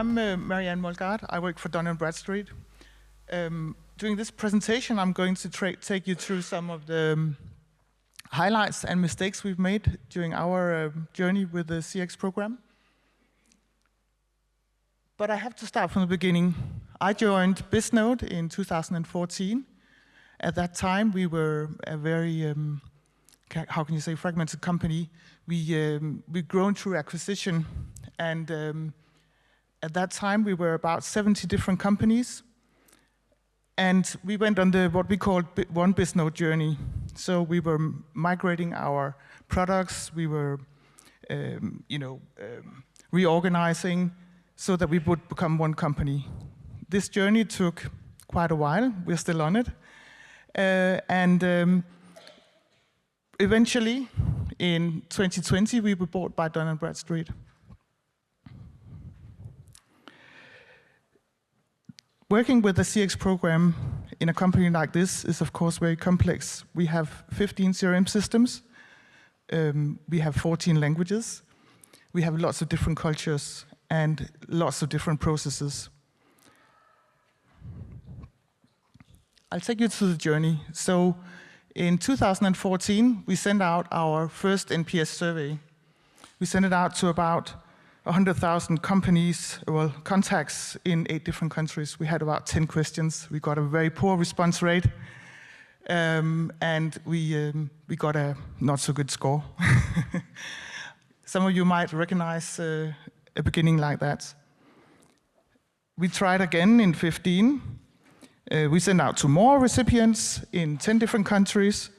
I'm Marianne Molgaard. I work for Dun Bradstreet. During this presentation, I'm going to take you through some of the highlights and mistakes we've made during our journey with the CX program. But I have to start from the beginning. I joined Bisnode in 2014. At that time, we were a very, how can you say, fragmented company. We'd grown through acquisition, and at that time, we were about 70 different companies. And we went on what we called one Bisnode journey. So we were migrating our products, we were reorganizing so that we would become one company. This journey took quite a while. We're still on it. Eventually, in 2020, we were bought by Dun Bradstreet. Working with a CX program in a company like this is, of course, very complex. We have 15 CRM systems. We have 14 languages. We have lots of different cultures and lots of different processes. I'll take you through the journey. So in 2014, we sent out our first NPS survey. We sent it out to about 100,000 companies, well, contacts in 8 different countries. We had about 10 questions. We got a very poor response rate, and we got a not so good score. Some of you might recognize a beginning like that. We tried again in 15. We sent out to more recipients in 10 different countries.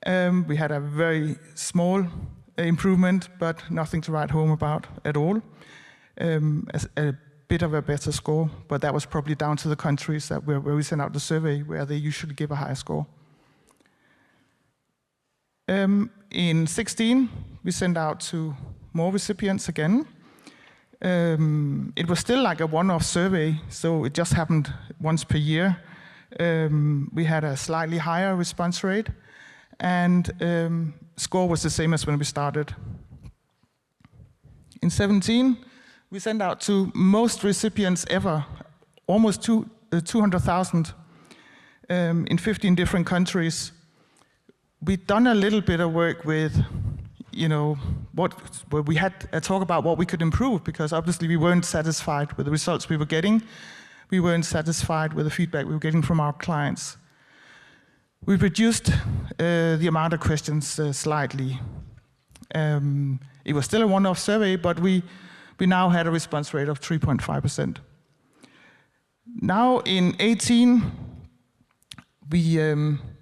We had a very small improvement, but nothing to write home about at all. A bit of a better score, but that was probably down to the countries where we sent out the survey, where they usually give a higher score. In 16, we sent out to more recipients again. It was still like a one-off survey, so it just happened once per year. We had a slightly higher response rate, and score was the same as when we started. In 17, we sent out to most recipients ever, almost 200,000 in 15 different countries. We'd done a little bit of work with, we had a talk about what we could improve, because obviously we weren't satisfied with the results we were getting. We weren't satisfied with the feedback we were getting from our clients. We've reduced the amount of questions slightly. It was still a one-off survey, but we now had a response rate of 3.5%. Now in 18, we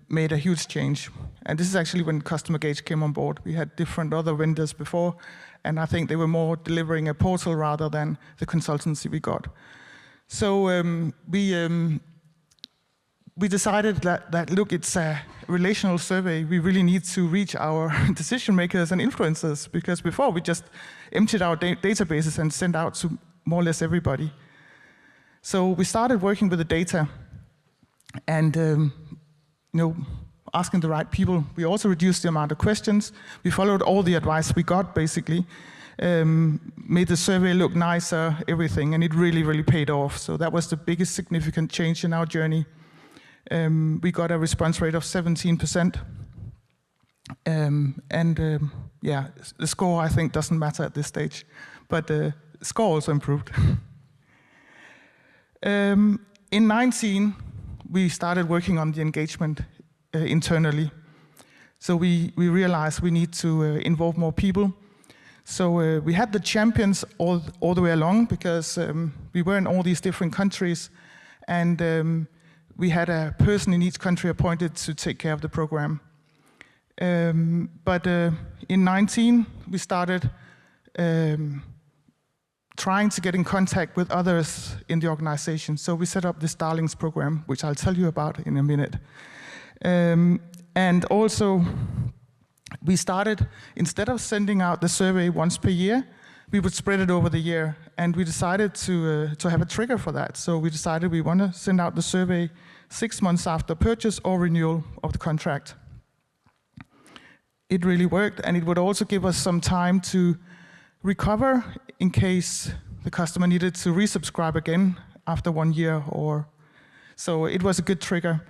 made a huge change. And this is actually when Customer Gauge came on board. We had different other vendors before, and I think they were more delivering a portal rather than the consultancy we got. So we decided that, look, it's a relational survey. We really need to reach our decision makers and influencers, because before we just emptied our databases and sent out to more or less everybody. So we started working with the data and asking the right people. We also reduced the amount of questions. We followed all the advice we got, basically. Made the survey look nicer, everything, and it really, really paid off. So that was the biggest significant change in our journey. We got a response rate of 17%. The score, I think, doesn't matter at this stage, but the score also improved. In 19, we started working on the engagement internally. So we realized we need to involve more people. So we had the champions all the way along, because we were in all these different countries, and we had a person in each country appointed to take care of the program. But in 19, we started trying to get in contact with others in the organization. So we set up this Darlings program, which I'll tell you about in a minute. And also, we started, instead of sending out the survey once per year, we would spread it over the year. And we decided to have a trigger for that. So we decided we want to send out the survey 6 months after purchase or renewal of the contract. It really worked, and it would also give us some time to recover in case the customer needed to resubscribe again after 1 year, or so it was a good trigger.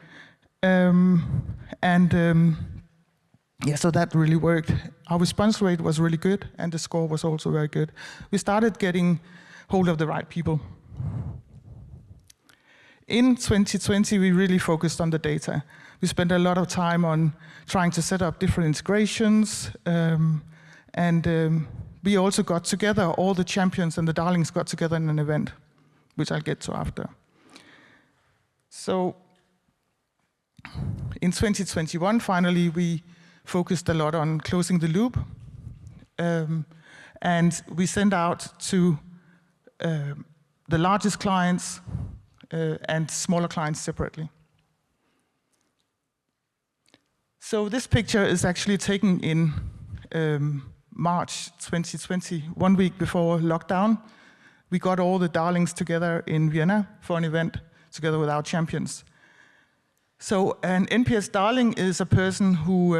Yeah, so that really worked. Our response rate was really good, and the score was also very good. We started getting hold of the right people. In 2020, we really focused on the data. We spent a lot of time on trying to set up different integrations, we also got together, all the champions and the darlings got together in an event, which I'll get to after. So in 2021, finally, we focused a lot on closing the loop, and we sent out to the largest clients and smaller clients separately. So this picture is actually taken in March 2020, 1 week before lockdown. We got all the darlings together in Vienna for an event together with our champions. So an NPS darling is a person who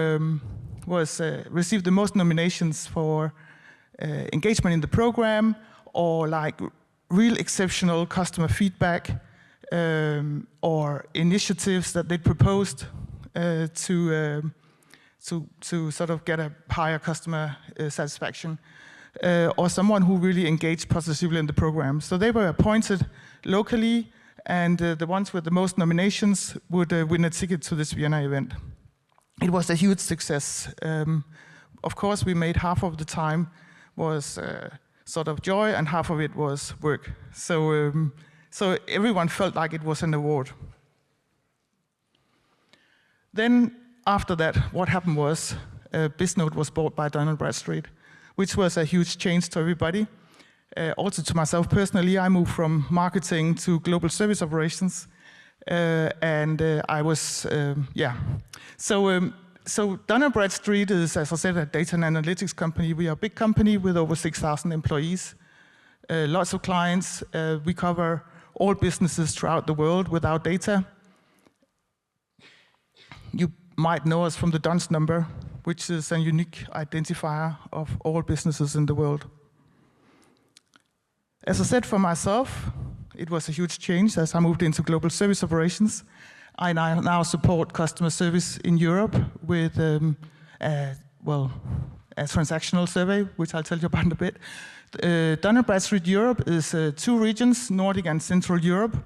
received the most nominations for engagement in the program, or like real exceptional customer feedback, or initiatives that they proposed to sort of get a higher customer satisfaction, or someone who really engaged positively in the program. So they were appointed locally, and the ones with the most nominations would win a ticket to this Vienna event. It was a huge success. Of course, we made half of the time was sort of joy, and half of it was work. So everyone felt like it was an award. Then after that, what happened was Bisnode was bought by Dun Bradstreet, which was a huge change to everybody. Also to myself personally, I moved from marketing to global service operations, I was, yeah. So Dun Bradstreet is, as I said, a data and analytics company. We are a big company with over 6,000 employees, lots of clients. We cover all businesses throughout the world with our data. You might know us from the DUNS number, which is a unique identifier of all businesses in the world. As I said, for myself, it was a huge change as I moved into global service operations. I now support customer service in Europe with a transactional survey, which I'll tell you about in a bit. Dun Bradstreet Europe is 2 regions, Nordic and Central Europe.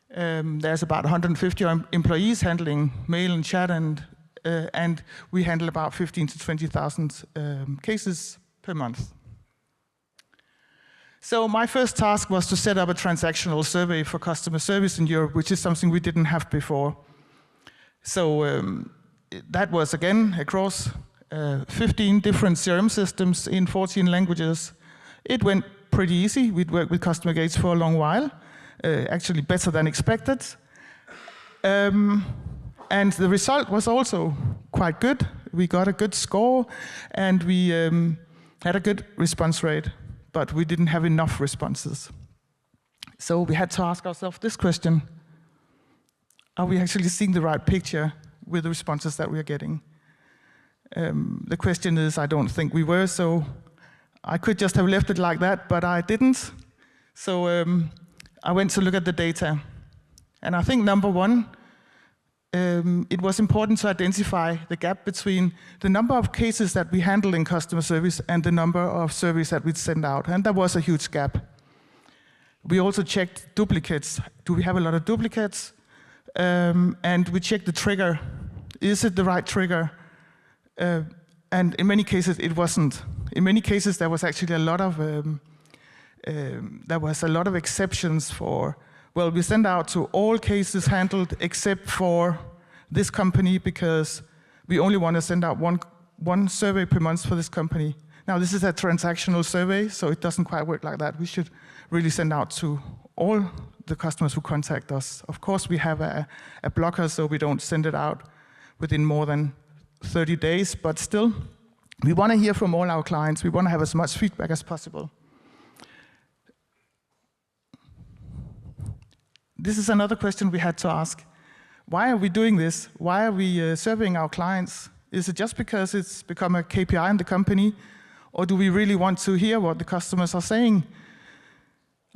There's about 150 employees handling mail and chat, and we handle about 15 to 20,000 cases per month. So my first task was to set up a transactional survey for customer service in Europe, which is something we didn't have before. So that was, again, across 15 different CRM systems in 14 languages. It went pretty easy. We'd worked with customer gates for a long while, actually better than expected. And the result was also quite good. We got a good score, and we had a good response rate, but we didn't have enough responses. So we had to ask ourselves this question: are we actually seeing the right picture with the responses that we are getting? The question is, I don't think we were, so I could just have left it like that, but I didn't. So I went to look at the data. And I think number one, it was important to identify the gap between the number of cases that we handle in customer service and the number of surveys that we'd send out, and there was a huge gap. We also checked duplicates. Do we have a lot of duplicates? And we checked the trigger. Is it the right trigger? And in many cases, it wasn't. In many cases, there was actually a lot of exceptions for, well, we send out to all cases handled except for this company because we only want to send out one survey per month for this company. Now, this is a transactional survey, so it doesn't quite work like that. We should really send out to all the customers who contact us. Of course, we have a blocker, so we don't send it out within more than 30 days, but still, we want to hear from all our clients. We want to have as much feedback as possible. This is another question we had to ask. Why are we doing this? Why are we surveying our clients? Is it just because it's become a KPI in the company? Or do we really want to hear what the customers are saying?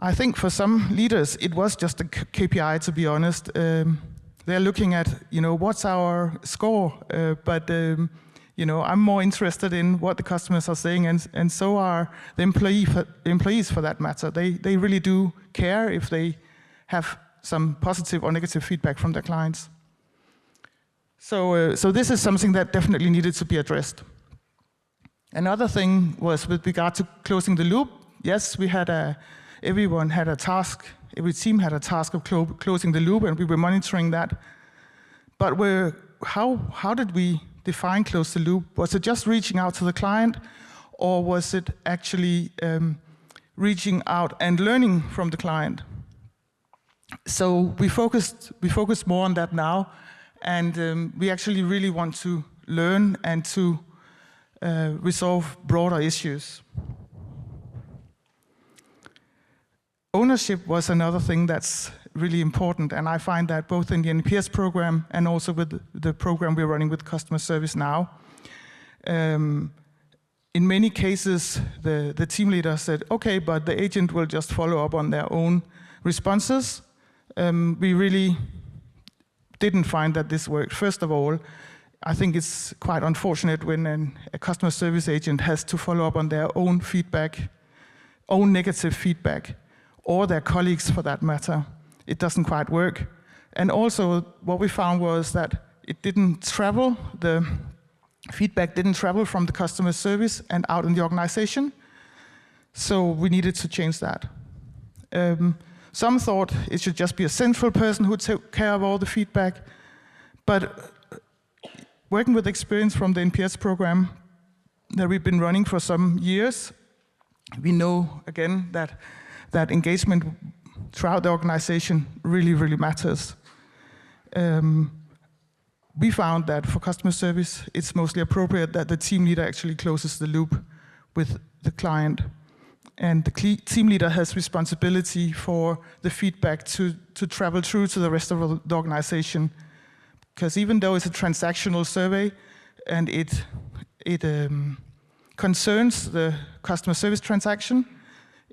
I think for some leaders, it was just a KPI, to be honest. They're looking at, what's our score? But I'm more interested in what the customers are saying, and so are the employees for that matter. They really do care if they have some positive or negative feedback from their clients. So this is something that definitely needed to be addressed. Another thing was with regard to closing the loop. Yes, everyone had a task, every team had a task of closing the loop, and we were monitoring that. But how did we define close the loop? Was it just reaching out to the client, or was it actually reaching out and learning from the client? So we focused more on that now, and we actually really want to learn and to resolve broader issues. Ownership was another thing that's really important, and I find that both in the NPS program and also with the program we're running with customer service now. In many cases, the team leader said, okay, but the agent will just follow up on their own responses. We really didn't find that this worked. First of all, I think it's quite unfortunate when a customer service agent has to follow up on their own feedback, own negative feedback, or their colleagues for that matter. It doesn't quite work. And also what we found was that it didn't travel, the feedback didn't travel from the customer service and out in the organization. So we needed to change that. Some thought it should just be a central person who would take care of all the feedback. But working with experience from the NPS program that we've been running for some years, we know again that engagement throughout the organization really, really matters. We found that for customer service, it's mostly appropriate that the team leader actually closes the loop with the client. And the team leader has responsibility for the feedback to travel through to the rest of the organization. Because even though it's a transactional survey and it concerns the customer service transaction,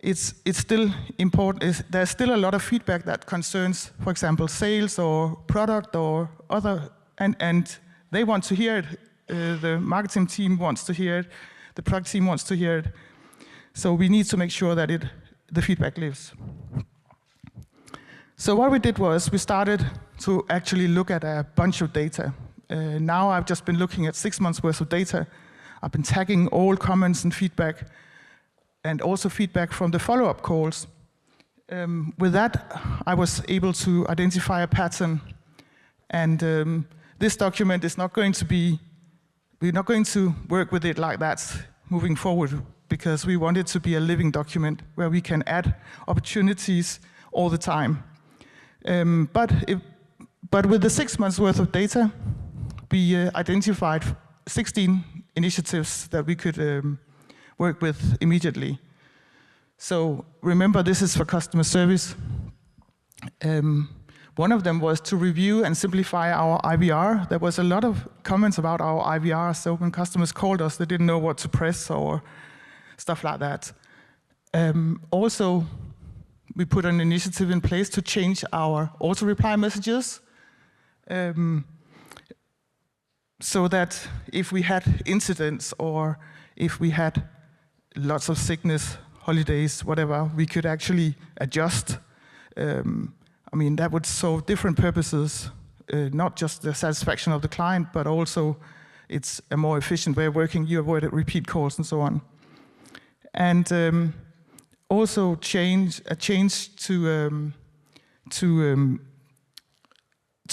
it's still important. There's still a lot of feedback that concerns, for example, sales or product or other, and they want to hear it. The marketing team wants to hear it. The product team wants to hear it. So we need to make sure that the feedback lives. So what we did was we started to actually look at a bunch of data. Now I've just been looking at 6 months worth of data. I've been tagging all comments and feedback, and also feedback from the follow-up calls. With that, I was able to identify a pattern. And this document is not going to be, we're not going to work with it like that moving forward, because we want it to be a living document where we can add opportunities all the time. But with the 6 months worth of data, we identified 16 initiatives that we could work with immediately. So remember, this is for customer service. One of them was to review and simplify our IVR. There was a lot of comments about our IVR, so when customers called us, they didn't know what to press or stuff like that. Also, we put an initiative in place to change our auto-reply messages, so that if we had incidents or if we had lots of sickness, holidays, whatever, we could actually adjust. I mean, that would serve different purposes, not just the satisfaction of the client, but also it's a more efficient way of working. You avoid repeat calls and so on. And also a change to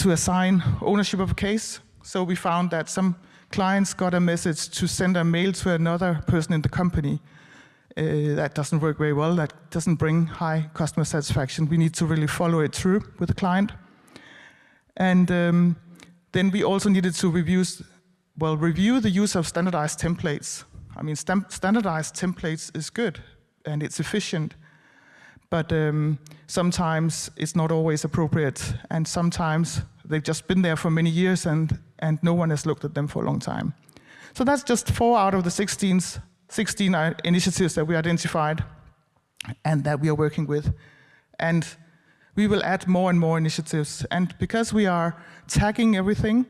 assign ownership of a case. So we found that some clients got a message to send a mail to another person in the company. That doesn't work very well. That doesn't bring high customer satisfaction. We need to really follow it through with the client. And then we also needed to review the use of standardized templates. I mean, standardized templates is good and it's efficient, but sometimes it's not always appropriate, and sometimes they've just been there for many years and no one has looked at them for a long time. So that's just 4 out of the 16 initiatives that we identified. and that we are working with. And we will add more and more initiatives. And because we are tagging everything,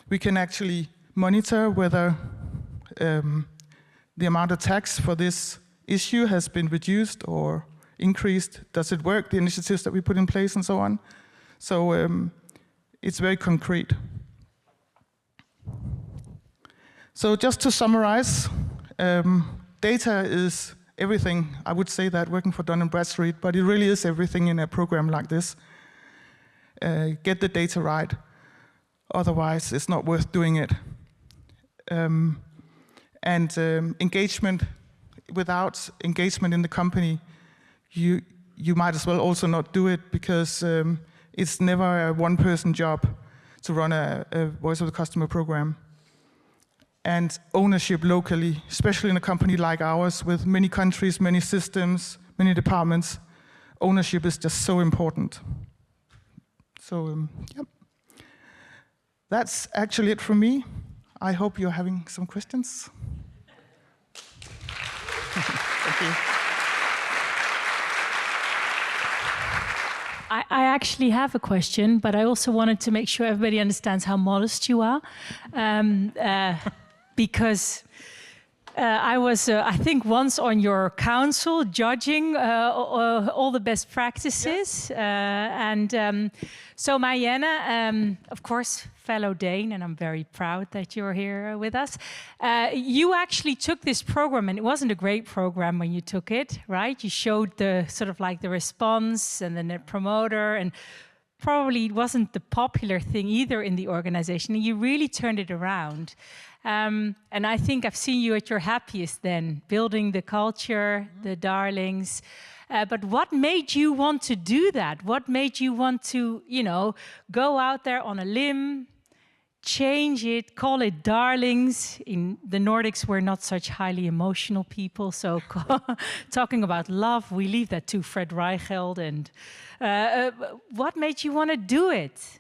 we can actually monitor whether the amount of tags for this issue has been reduced or increased. Does it work, the initiatives that we put in place and so on? So it's very concrete. So just to summarize, data is everything. I would say that working for Dun Bradstreet, but it really is everything in a program like this. Get the data right, otherwise it's not worth doing it. Engagement, without engagement in the company, you might as well also not do it, because it's never a one-person job to run a voice of the customer program. And ownership locally, especially in a company like ours with many countries, many systems, many departments, ownership is just so important. So, yep. That's actually it from me. I hope you're having some questions. Thank you. I actually have a question, but I also wanted to make sure everybody understands how modest you are. Because I was, I think, once on your council judging all the best practices. Yeah. So Marianne, of course, fellow Dane, and I'm very proud that you're here with us. You actually took this program, and it wasn't a great program when you took it, right? You showed the sort of like the response and the net promoter, and probably it wasn't the popular thing either in the organization. And you really turned it around. And I think I've seen you at your happiest then, building the culture, the darlings. But what made you want to do that? What made you want to, you know, go out there on a limb, change it, call it darlings? In the Nordics, we're not such highly emotional people. So talking about love, we leave that to Fred Reichheld. And what made you want to do it?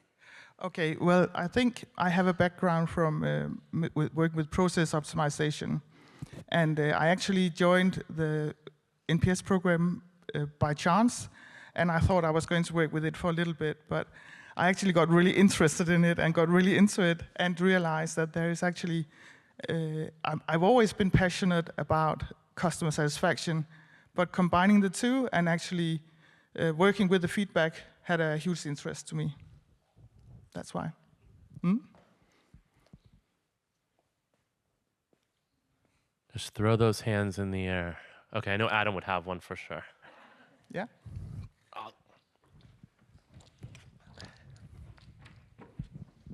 Okay, well, I think I have a background from working with process optimization. And I actually joined the NPS program by chance. And I thought I was going to work with it for a little bit. But I actually got really interested in it and got really into it and realized that there is actually, I've always been passionate about customer satisfaction, but combining the two and actually working with the feedback had a huge interest to me. That's why. Just throw those hands in the air. Okay, I know Adam would have one for sure. Yeah.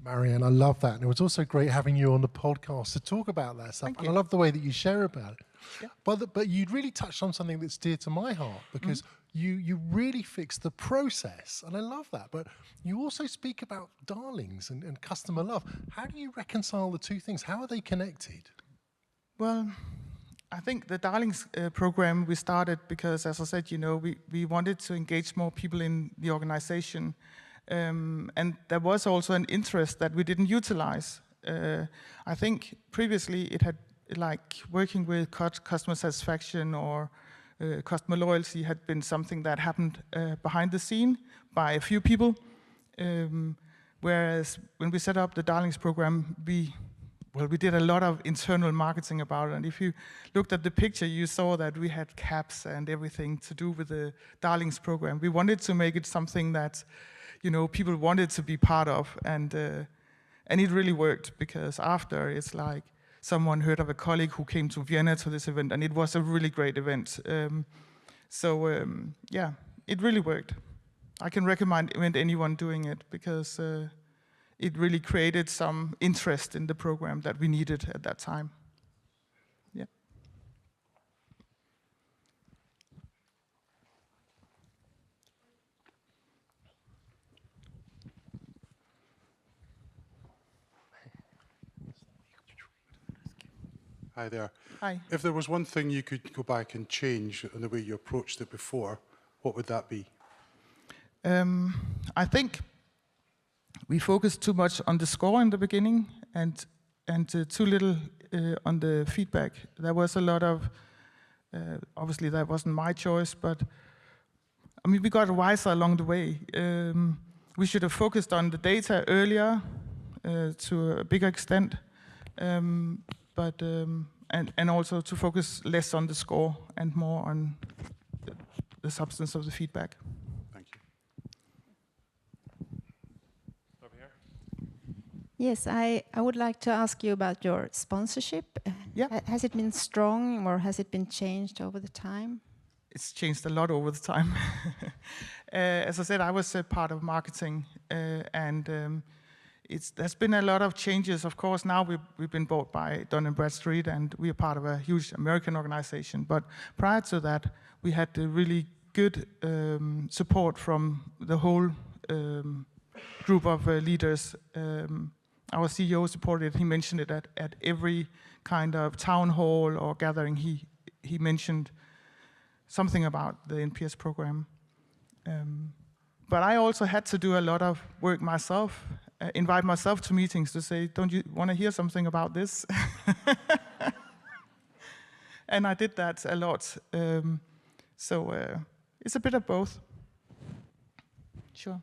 Marianne, I love that. And it was also great having you on the podcast to talk about that stuff. And I love the way that you share about it. Yeah. But you really touched on something that's dear to my heart, because you really fixed the process. And I love that. But you also speak about darlings and customer love. How do you reconcile the two things? How are they connected? Well, I think the Darlings program we started because, as I said, you know, we wanted to engage more people in the organization. And there was also an interest that we didn't utilize. I think previously it had, like, working with customer satisfaction or customer loyalty had been something that happened behind the scene by a few people. Whereas when we set up the Darlings program, we did a lot of internal marketing about it. And if you looked at the picture, you saw that we had caps and everything to do with the Darlings program. We wanted to make it something that, you know, people wanted to be part of. And it really worked, because after, it's like someone heard of a colleague who came to Vienna to this event, and it was a really great event. Yeah, it really worked. I can recommend anyone doing it, because it really created some interest in the program that we needed at that time. Yeah. Hi there. Hi. If there was one thing you could go back and change in the way you approached it before, what would that be? I think we focused too much on the score in the beginning and too little on the feedback. There was a lot of Obviously, that wasn't my choice, but I mean, we got wiser along the way. We should have focused on the data earlier to a bigger extent, and also to focus less on the score and more on the substance of the feedback. Thank you. Over here. Yes, I would like to ask you about your sponsorship. Yeah. Has it been strong or has it been changed over the time? It's changed a lot over the time. As I said, I was a part of marketing, and there's been a lot of changes. Of course, now we've been bought by Dun Bradstreet, and we are part of a huge American organization. But prior to that, we had a really good support from the whole group of leaders. Our CEO supported. He mentioned it at every kind of town hall or gathering. He mentioned something about the NPS program. But I also had to do a lot of work myself, invite myself to meetings to say, don't you want to hear something about this? And I did that a lot. So it's a bit of both. Sure.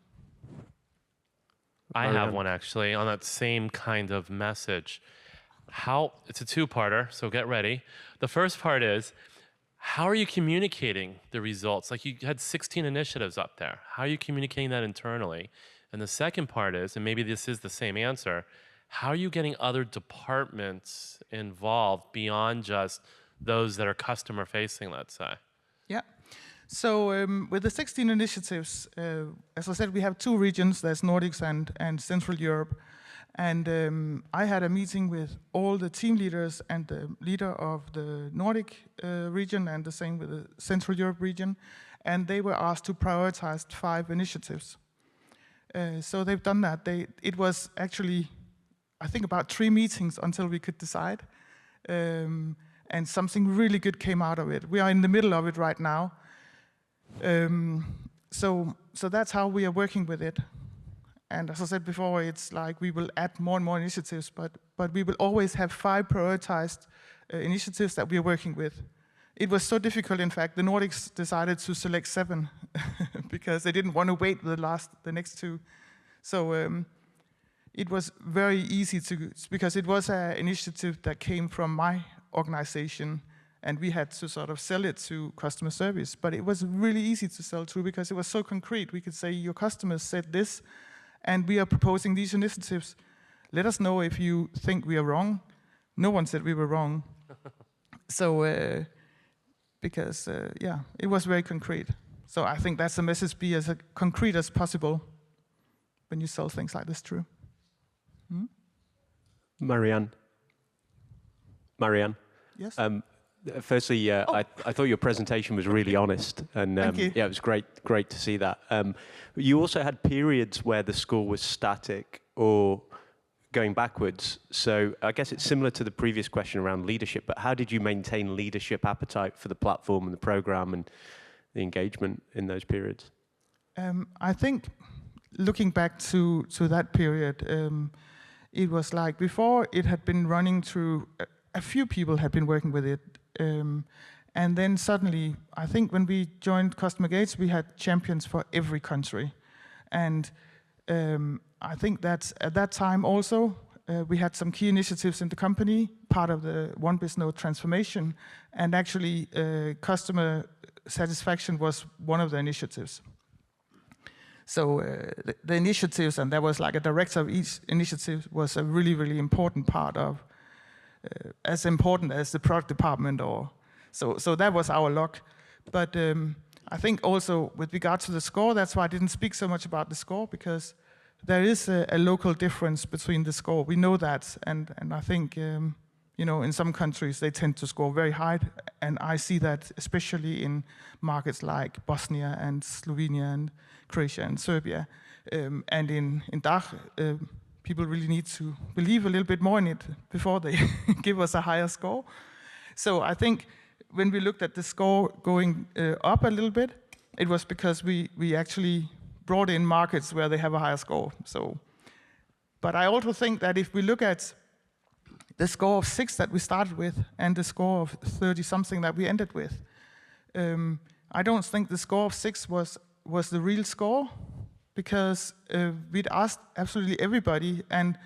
I have one actually on that same kind of message. It's a two-parter, so get ready. The first part is, how are you communicating the results? Like, you had 16 initiatives up there. How are you communicating that internally? And the second part is, and maybe this is the same answer, how are you getting other departments involved beyond just those that are customer facing, let's say? Yeah. So with the 16 initiatives, as I said, we have two regions. There's Nordics and Central Europe. And I had a meeting with all the team leaders and the leader of the Nordic region, and the same with the Central Europe region. And they were asked to prioritize 5 initiatives. So they've done that. It was actually, I think, about 3 meetings until we could decide. And something really good came out of it. We are in the middle of it right now. So that's how we are working with it. And as I said before, it's like we will add more and more initiatives, but we will always have 5 prioritized initiatives that we are working with. It was so difficult, in fact, the Nordics decided to select 7 because they didn't want to wait the next 2. So it was very easy because it was an initiative that came from my organization, and we had to sort of sell it to customer service. But it was really easy to sell to because it was so concrete. We could say, your customers said this, and we are proposing these initiatives. Let us know if you think we are wrong. No one said we were wrong. So, because, it was very concrete. So I think that's the message, be as concrete as possible when you sell things like this through. Marianne. Yes? Firstly, I thought your presentation was really honest, and Thank you. yeah, it was great to see that. You also had periods where the score was static or going backwards. So I guess it's similar to the previous question around leadership, but how did you maintain leadership appetite for the platform and the program and the engagement in those periods? I think looking back to that period, it was like before it had been running through, a few people had been working with it. And then suddenly, I think when we joined Customer Gates, we had champions for every country. And I think that at that time also, we had some key initiatives in the company, part of the One Business transformation. And actually, customer satisfaction was one of the initiatives. So the initiatives, and there was like a director of each initiative, was a really, really important part of, as important as the product department, or so that was our luck. But I think also with regard to the score, that's why I didn't speak so much about the score, because there is a local difference between the score. We know that, and I think in some countries they tend to score very high, and I see that especially in markets like Bosnia and Slovenia and Croatia and Serbia, and in DACH. People really need to believe a little bit more in it before they give us a higher score. So I think when we looked at the score going up a little bit, it was because we actually brought in markets where they have a higher score. So, but I also think that if we look at the score of 6 that we started with and the score of 30-something that we ended with. I don't think the score of 6 was the real score, because we'd asked absolutely everybody, and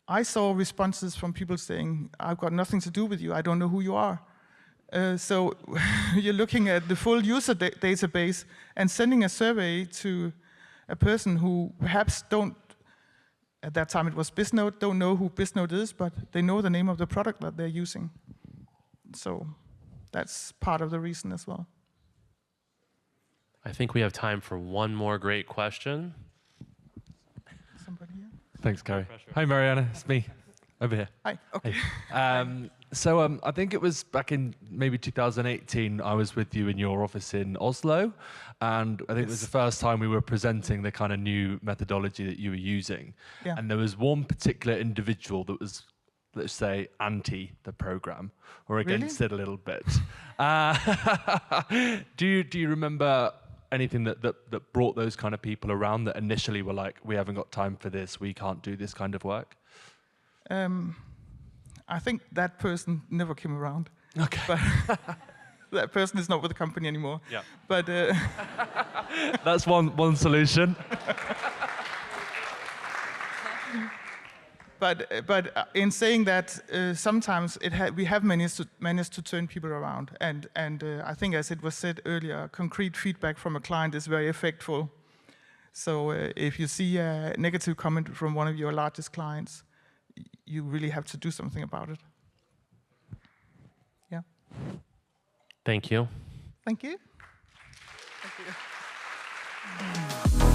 I saw responses from people saying, I've got nothing to do with you, I don't know who you are. So you're looking at the full user database and sending a survey to a person who perhaps don't, at that time it was Bisnode, don't know who Bisnode is, but they know the name of the product that they're using. So that's part of the reason as well. I think we have time for one more great question. Somebody here? Thanks, Gary. Hi, Marianne. It's me. Over here. Hi, okay. So I think it was back in maybe 2018, I was with you in your office in Oslo, and I think it was the first time we were presenting the kind of new methodology that you were using. Yeah. And there was one particular individual that was, let's say, anti the program, or against it a little bit. Do you remember anything that brought those kind of people around that initially were like, we haven't got time for this, we can't do this kind of work? I think that person never came around. Okay. But that person is not with the company anymore. Yeah. But that's one solution. But in saying that, sometimes we have managed to turn people around, and I think, as it was said earlier, concrete feedback from a client is very effective. So if you see a negative comment from one of your largest clients, you really have to do something about it. Yeah. Thank you. Thank you. Thank you.